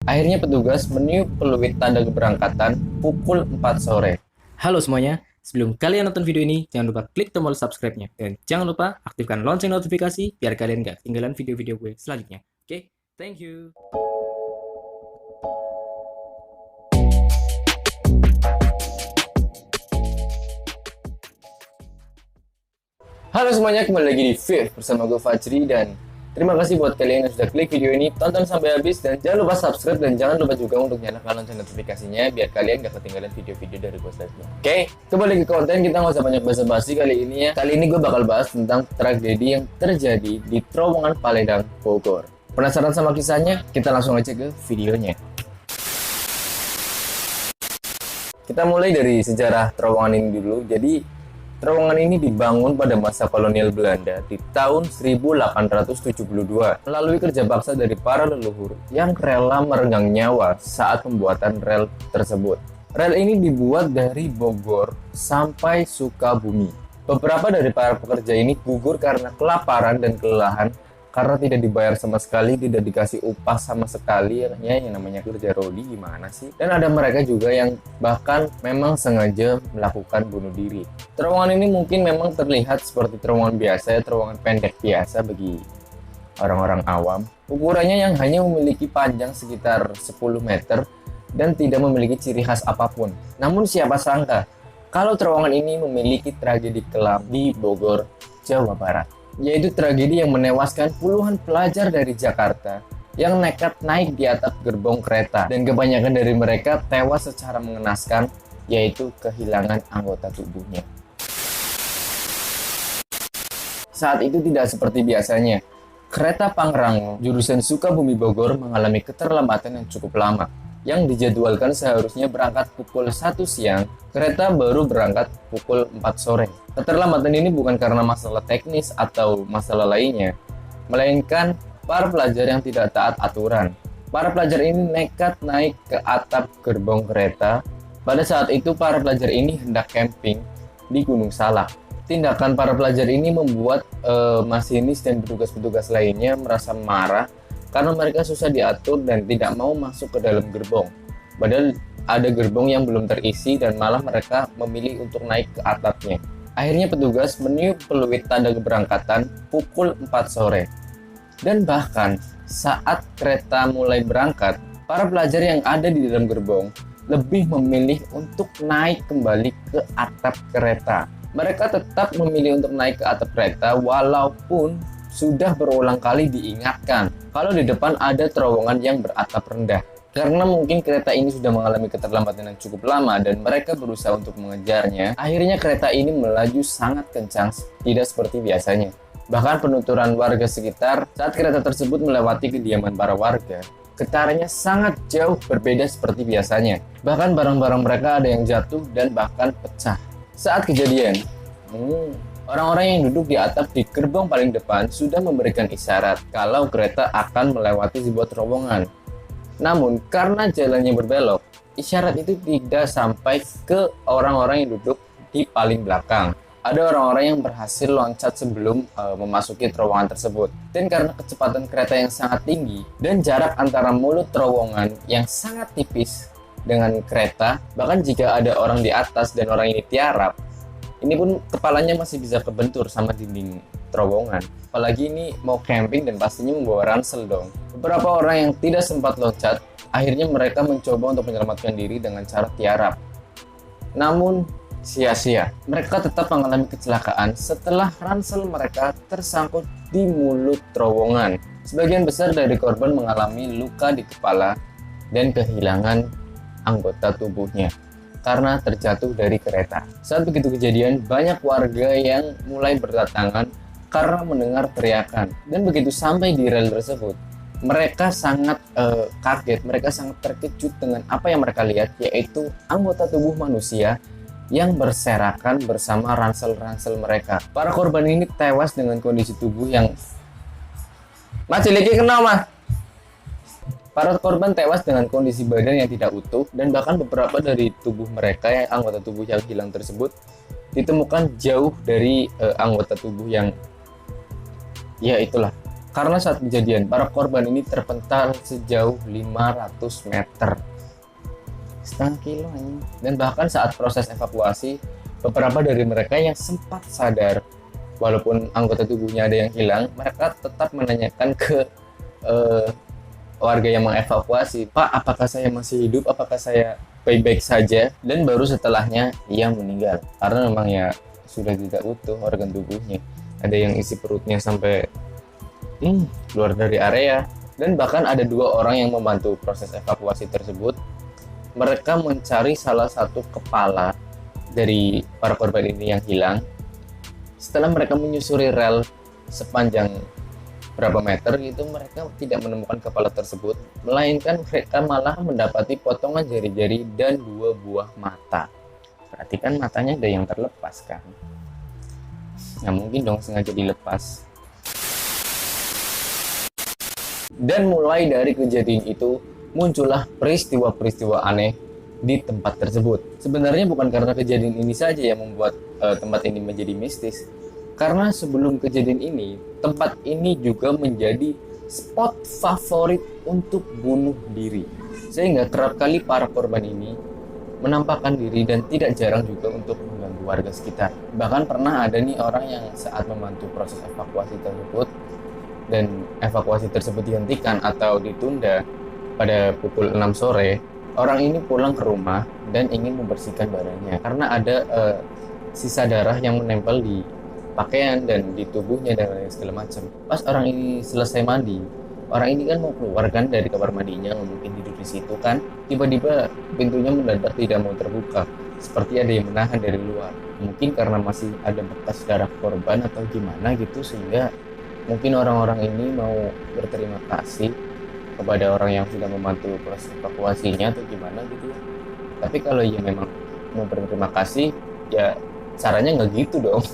Akhirnya petugas meniup peluit tanda keberangkatan pukul 4 sore. Halo semuanya, sebelum kalian nonton video ini, jangan lupa klik tombol subscribe-nya. Dan jangan lupa aktifkan lonceng notifikasi biar kalian gak ketinggalan video-video gue selanjutnya. Oke, thank you. Halo semuanya, kembali lagi di Viv bersama gue Fajri, dan terima kasih buat kalian yang sudah klik video ini, tonton sampai habis, dan jangan lupa subscribe dan jangan lupa juga untuk nyalakan lonceng notifikasinya biar kalian gak ketinggalan video-video dari gue selanjutnya. Oke, kembali ke konten, kita nggak usah banyak basa-basi kali ini ya. Kali ini gue bakal bahas tentang tragedi yang terjadi di Terowongan Paledang, Bogor. Penasaran sama kisahnya? Kita langsung aja ke videonya. Kita mulai dari sejarah terowongan ini dulu. Jadi terowongan ini dibangun pada masa kolonial Belanda di tahun 1872 melalui kerja paksa dari para leluhur yang rela merenggang nyawa saat pembuatan rel tersebut. Rel ini dibuat dari Bogor sampai Sukabumi. Beberapa dari para pekerja ini gugur karena kelaparan dan kelelahan karena tidak dibayar sama sekali, tidak dikasih upah sama sekali, ya yang namanya kerja rodi gimana sih? Dan ada mereka juga yang bahkan memang sengaja melakukan bunuh diri. Terowongan ini mungkin memang terlihat seperti terowongan biasa, terowongan pendek biasa bagi orang-orang awam. Ukurannya yang hanya memiliki panjang sekitar 10 meter dan tidak memiliki ciri khas apapun. Namun siapa sangka kalau terowongan ini memiliki tragedi kelam di Bogor, Jawa Barat, yaitu tragedi yang menewaskan puluhan pelajar dari Jakarta yang nekat naik di atap gerbong kereta, dan kebanyakan dari mereka tewas secara mengenaskan, yaitu kehilangan anggota tubuhnya. Saat itu tidak seperti biasanya. Kereta Pangrango jurusan Sukabumi Bogor mengalami keterlambatan yang cukup lama. Yang dijadwalkan seharusnya berangkat pukul 1 siang, kereta baru berangkat pukul 4 sore. Keterlambatan ini bukan karena masalah teknis atau masalah lainnya, melainkan para pelajar yang tidak taat aturan. Para pelajar ini nekat naik ke atap gerbong kereta. Pada saat itu para pelajar ini hendak camping di Gunung Salak. Tindakan para pelajar ini membuat masinis dan petugas-petugas lainnya merasa marah karena mereka susah diatur dan tidak mau masuk ke dalam gerbong. Padahal ada gerbong yang belum terisi dan malah mereka memilih untuk naik ke atapnya. Akhirnya petugas meniup peluit tanda keberangkatan pukul 4 sore. Dan bahkan saat kereta mulai berangkat, para pelajar yang ada di dalam gerbong lebih memilih untuk naik kembali ke atap kereta. Mereka tetap memilih untuk naik ke atap kereta walaupun sudah berulang kali diingatkan kalau di depan ada terowongan yang beratap rendah. Karena mungkin kereta ini sudah mengalami keterlambatan yang cukup lama dan mereka berusaha untuk mengejarnya, akhirnya kereta ini melaju sangat kencang, tidak seperti biasanya. Bahkan penuturan warga sekitar saat kereta tersebut melewati kediaman para warga, getarannya sangat jauh berbeda seperti biasanya. Bahkan barang-barang mereka ada yang jatuh dan bahkan pecah. Saat kejadian, orang-orang yang duduk di atap di gerbong paling depan sudah memberikan isyarat kalau kereta akan melewati sebuah terowongan. Namun, karena jalannya berbelok, isyarat itu tidak sampai ke orang-orang yang duduk di paling belakang. Ada orang-orang yang berhasil loncat sebelum memasuki terowongan tersebut. Dan karena kecepatan kereta yang sangat tinggi dan jarak antara mulut terowongan yang sangat tipis dengan kereta, bahkan jika ada orang di atas dan orang ini tiarap, ini pun kepalanya masih bisa kebentur sama dinding terowongan. Apalagi ini mau camping dan pastinya membawa ransel dong. Beberapa orang yang tidak sempat loncat, akhirnya mereka mencoba untuk menyelamatkan diri dengan cara tiarap. Namun sia-sia. Mereka tetap mengalami kecelakaan setelah ransel mereka tersangkut di mulut terowongan. Sebagian besar dari korban mengalami luka di kepala dan kehilangan anggota tubuhnya karena terjatuh dari kereta. Saat begitu kejadian, banyak warga yang mulai berdatangan karena mendengar teriakan. Dan begitu sampai di rel tersebut, mereka sangat kaget, mereka sangat terkejut dengan apa yang mereka lihat, yaitu anggota tubuh manusia yang berserakan bersama ransel-ransel mereka. Para korban ini tewas dengan kondisi tubuh yang Para korban tewas dengan kondisi badan yang tidak utuh, dan bahkan beberapa dari tubuh mereka, yang anggota tubuh yang hilang tersebut, ditemukan jauh dari anggota tubuh yang, ya itulah, Karena saat kejadian, para korban ini terpental sejauh 500 meter. Setengah kilo anjing. Dan bahkan saat proses evakuasi, beberapa dari mereka yang sempat sadar, walaupun anggota tubuhnya ada yang hilang, mereka tetap menanyakan ke warga yang mengevakuasi, "Pak, apakah saya masih hidup? Apakah saya baik-baik saja?" Dan baru setelahnya ia meninggal. Karena memang ya sudah tidak utuh organ tubuhnya. Ada yang isi perutnya sampai keluar dari area. Dan bahkan ada 2 orang yang membantu proses evakuasi tersebut. Mereka mencari salah satu kepala dari para korban ini yang hilang. Setelah mereka menyusuri rel sepanjang berapa meter itu, mereka tidak menemukan kepala tersebut, melainkan mereka malah mendapati potongan jari-jari dan 2 buah mata. Berarti kan matanya ada yang terlepas kan? Nggak mungkin dong sengaja dilepas. Dan mulai dari kejadian itu muncullah peristiwa-peristiwa aneh di tempat tersebut. Sebenarnya bukan karena kejadian ini saja yang membuat tempat ini menjadi mistis. Karena sebelum kejadian ini, tempat ini juga menjadi spot favorit untuk bunuh diri. Sehingga kerap kali para korban ini menampakkan diri dan tidak jarang juga untuk mengganggu warga sekitar. Bahkan pernah ada nih orang yang saat membantu proses evakuasi tersebut dan evakuasi tersebut dihentikan atau ditunda pada pukul 6 sore, orang ini pulang ke rumah dan ingin membersihkan badannya karena ada sisa darah yang menempel di pakaian dan di tubuhnya dan lain segala macam. Pas orang ini selesai mandi, orang ini kan mau keluar kan dari kamar mandinya, mungkin tidur di situ kan, tiba-tiba pintunya mendadak tidak mau terbuka, seperti ada yang menahan dari luar. Mungkin karena masih ada bekas darah korban atau gimana gitu, sehingga mungkin orang-orang ini mau berterima kasih kepada orang yang sudah membantu proses evakuasinya atau gimana gitu ya. Tapi kalau ya memang mau berterima kasih, ya caranya nggak gitu dong.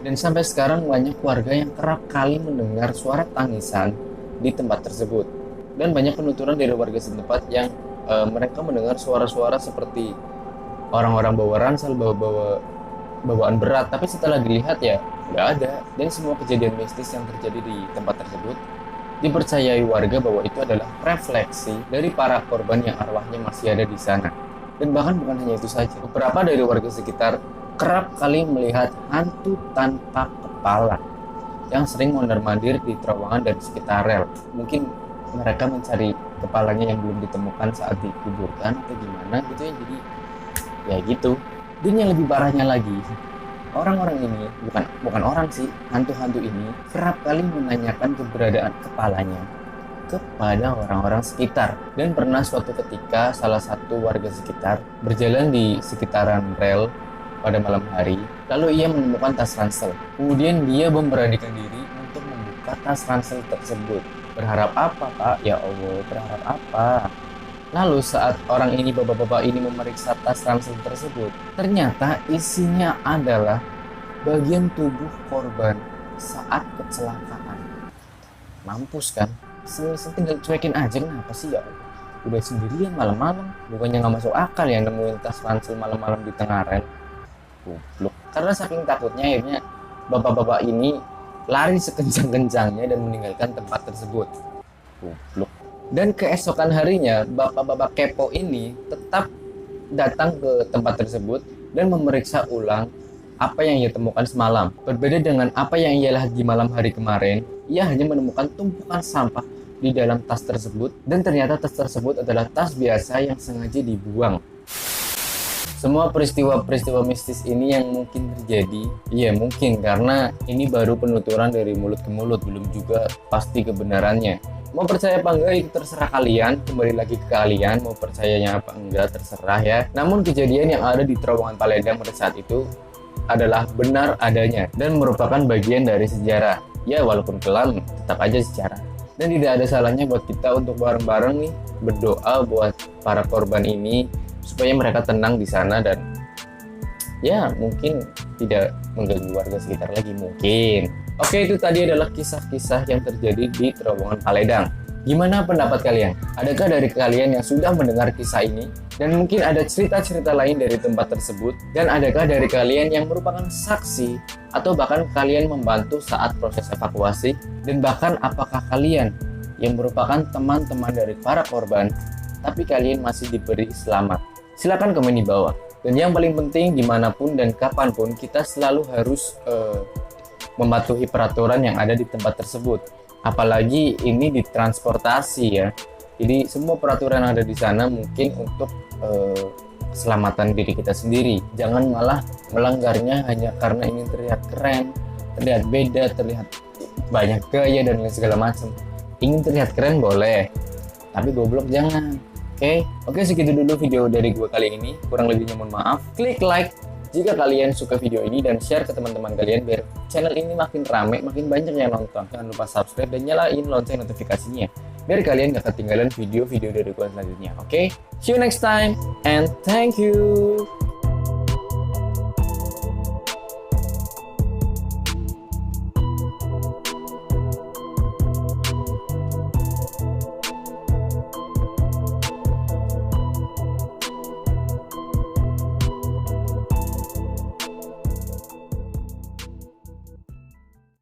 Dan sampai sekarang banyak warga yang kerap kali mendengar suara tangisan di tempat tersebut. Dan banyak penuturan dari warga setempat yang mereka mendengar suara-suara seperti orang-orang bawa ransel, bawa bawaan berat. Tapi setelah dilihat ya nggak ada. Dan semua kejadian mistis yang terjadi di tempat tersebut dipercayai warga bahwa itu adalah refleksi dari para korban yang arwahnya masih ada di sana. Dan bahkan bukan hanya itu saja, beberapa dari warga sekitar kerap kali melihat hantu tanpa kepala yang sering mondar-mandir di terowongan dan sekitar rel. Mungkin mereka mencari kepalanya yang belum ditemukan saat dikuburkan atau gimana gitu ya. Jadi ya gitu. Dan yang lebih parahnya lagi, orang-orang ini bukan orang sih, hantu-hantu ini kerap kali menanyakan keberadaan kepalanya kepada orang-orang sekitar. Dan pernah suatu ketika salah satu warga sekitar berjalan di sekitaran rel pada malam hari, lalu ia menemukan tas ransel. Kemudian dia memberanikan diri untuk membuka tas ransel tersebut. Berharap apa, Pak? Ya Allah, berharap apa? Lalu saat orang ini, bapak-bapak ini memeriksa tas ransel tersebut, ternyata isinya adalah bagian tubuh korban saat kecelakaan. Mampus kan? Tinggal cuekin aja, kenapa sih ya Allah? Udah sendirian malam-malam, bukannya nggak masuk akal ya nemuin tas ransel malam-malam di tengah rel. Goblok. Karena saking takutnya akhirnya bapak-bapak ini lari sekencang-kencangnya dan meninggalkan tempat tersebut. Goblok. Dan keesokan harinya bapak-bapak kepo ini tetap datang ke tempat tersebut dan memeriksa ulang apa yang ia temukan semalam. Berbeda dengan apa yang ia lihat di malam hari kemarin, ia hanya menemukan tumpukan sampah di dalam tas tersebut, dan ternyata tas tersebut adalah tas biasa yang sengaja dibuang. Semua peristiwa-peristiwa mistis ini yang mungkin terjadi, ya mungkin karena ini baru penuturan dari mulut ke mulut, belum juga pasti kebenarannya. Mau percaya apa enggak itu terserah kalian, kembali lagi ke kalian, mau percayanya apa enggak terserah ya. Namun kejadian yang ada di terowongan Paledang pada saat itu adalah benar adanya dan merupakan bagian dari sejarah. Ya walaupun kelam, tetap aja sejarah. Dan tidak ada salahnya buat kita untuk bareng-bareng nih berdoa buat para korban ini supaya mereka tenang di sana dan ya mungkin tidak mengganggu warga sekitar lagi mungkin. Oke, itu tadi adalah kisah-kisah yang terjadi di terowongan Paledang. Gimana pendapat kalian? Adakah dari kalian yang sudah mendengar kisah ini Dan mungkin ada cerita-cerita lain dari tempat tersebut. Dan adakah dari kalian yang merupakan saksi atau bahkan kalian membantu saat proses evakuasi? Dan bahkan apakah kalian yang merupakan teman-teman dari para korban tapi kalian masih diberi selamat? Silahkan komen di bawah. Dan yang paling penting, dimanapun dan kapanpun kita selalu harus mematuhi peraturan yang ada di tempat tersebut. Apalagi ini di transportasi ya. Jadi semua peraturan yang ada di sana mungkin untuk keselamatan diri kita sendiri. Jangan malah melanggarnya hanya karena ingin terlihat keren, terlihat beda, terlihat banyak gaya dan lain segala macam. Ingin terlihat keren boleh, tapi goblok jangan. Oke, segitu dulu video dari gue kali ini. Kurang lebihnya mohon maaf. Klik like jika kalian suka video ini dan share ke teman-teman kalian biar channel ini makin rame, makin banyak yang nonton. Jangan lupa subscribe dan nyalain lonceng notifikasinya biar kalian gak ketinggalan video-video dari gue selanjutnya. Oke, see you next time and thank you.